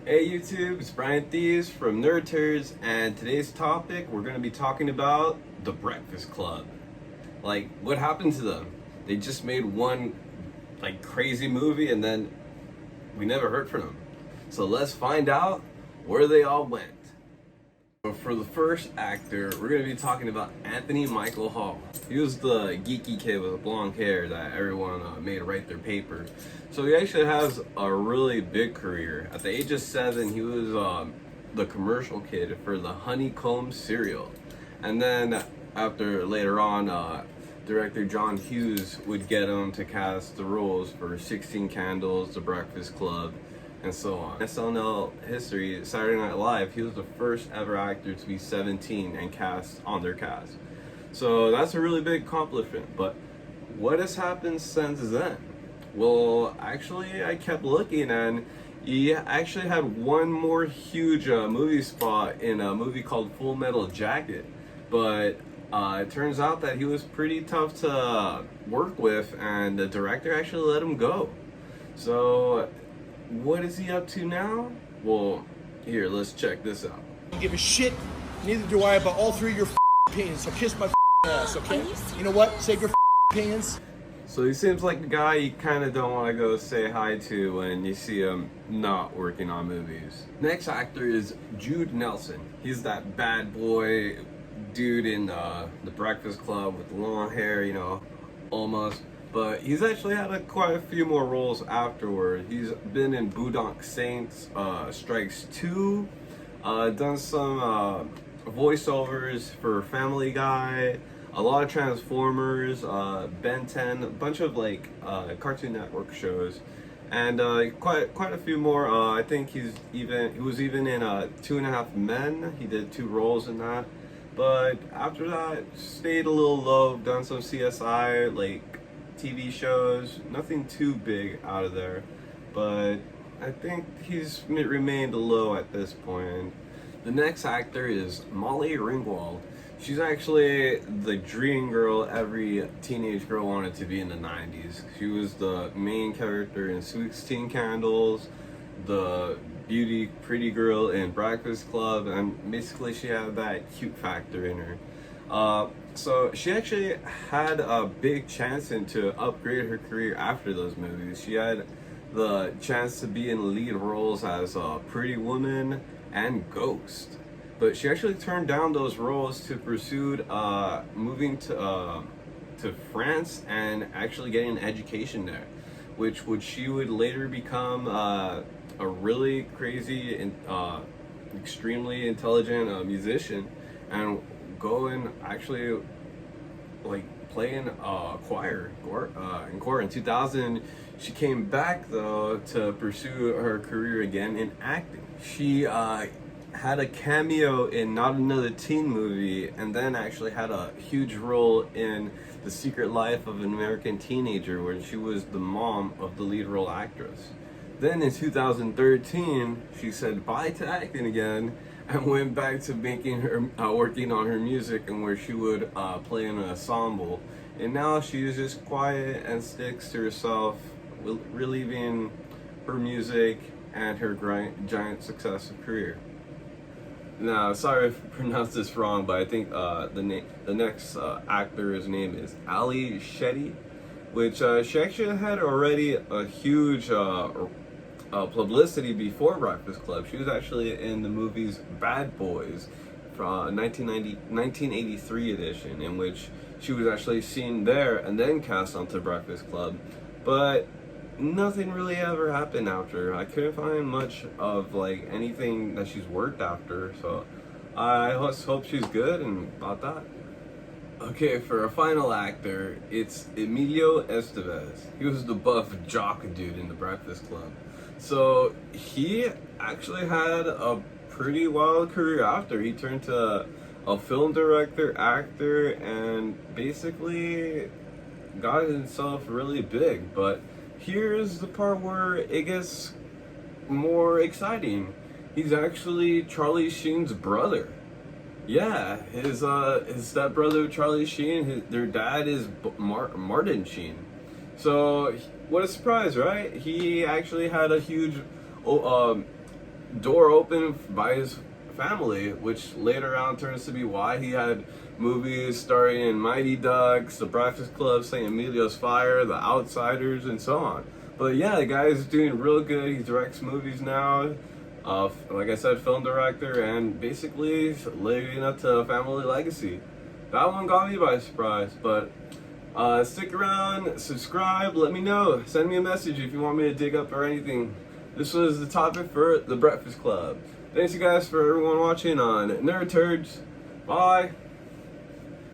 Hey YouTube, it's Brian Thieves from nerdturdz, and today's topic we're going to be talking about The Breakfast Club. Like, what happened to them? They just made one crazy movie and then we never heard from them. So let's find out where they all went. So for the first actor, we're going to be talking about Anthony Michael Hall. He was the geeky kid with the blonde hair that everyone made write their paper. So he actually has a really big career. At the age of 7, he was the commercial kid for the Honeycomb cereal. And then later on, director John Hughes would get him to cast the roles for 16 Candles, The Breakfast Club, and so on. SNL history, Saturday Night Live, he was the first ever actor to be 17 and cast on their cast. So that's a really big accomplishment. But what has happened since then? Well, actually, I kept looking, and he actually had one more huge movie spot in a movie called Full Metal Jacket. But it turns out that he was pretty tough to work with, and the director actually let him go. So what is he up to now? Well, here, let's check this out. I don't give a shit, neither do I, about all three of your opinions, so kiss my ass, okay? You know what? Save your opinions. So he seems like the guy you kind of don't want to go say hi to when you see him not working on movies. Next actor is Jude Nelson. He's that bad boy dude in The Breakfast Club with the long hair, you know, almost. But he's actually had quite a few more roles afterward. He's been in Boondock Saints, Strikes 2, done some voiceovers for Family Guy, a lot of Transformers, Ben 10, a bunch of Cartoon Network shows, and quite a few more. I think he was even in 2.5 Men. He did 2 roles in that. But after that, stayed a little low. Done some CSI TV shows, nothing too big out of there, but I think he's remained low at this point. The next actor is Molly Ringwald. She's actually the dream girl every teenage girl wanted to be in the 90s. She was the main character in 16 Candles, the beauty pretty girl in Breakfast Club, and basically she had that cute factor in her. So she actually had a big chance to upgrade her career after those movies. She had the chance to be in lead roles as Pretty Woman and Ghost. But she actually turned down those roles to pursue moving to France and actually getting an education there, which she would later become a really crazy and extremely intelligent musician, and go and actually play in choir in choir. In 2000, she came back though to pursue her career again in acting. She had a cameo in Not Another Teen Movie, and then actually had a huge role in The Secret Life of an American Teenager, where she was the mom of the lead role actress. Then in 2013, she said bye to acting again and went back to making her working on her music, and where she would play in an ensemble. And now she's just quiet and sticks to herself, relieving her music and her giant successive career. Now, sorry if I pronounced this wrong, but I think the next actor's name is Ali Shetty, which she actually had already a huge publicity before Breakfast Club. She was actually in the movies Bad Boys from 1983 edition, in which she was actually seen there and then cast onto Breakfast Club. But nothing really ever happened after. I couldn't find much of anything that she's worked after, so I just hope she's good, and about that. Okay, for a final actor, it's Emilio Estevez. He was the buff jock dude in The Breakfast Club. So he actually had a pretty wild career after. He turned to a film director, actor, and basically got himself really big. But here's the part where it gets more exciting. He's actually Charlie Sheen's brother. Yeah, his stepbrother Charlie Sheen, their dad is Martin Sheen. So what a surprise, right? He actually had a huge door open by his family, which later on turns to be why he had movies starring in Mighty Ducks, The Breakfast Club, St. Emilio's Fire, The Outsiders, and so on. But yeah, the guy is doing real good. He directs movies now. Like I said, film director, and basically living up to a family legacy. That one got me by surprise, but stick around, subscribe, let me know. Send me a message if you want me to dig up or anything. This was the topic for The Breakfast Club. Thanks you guys for everyone watching on Nerd Turds. Bye.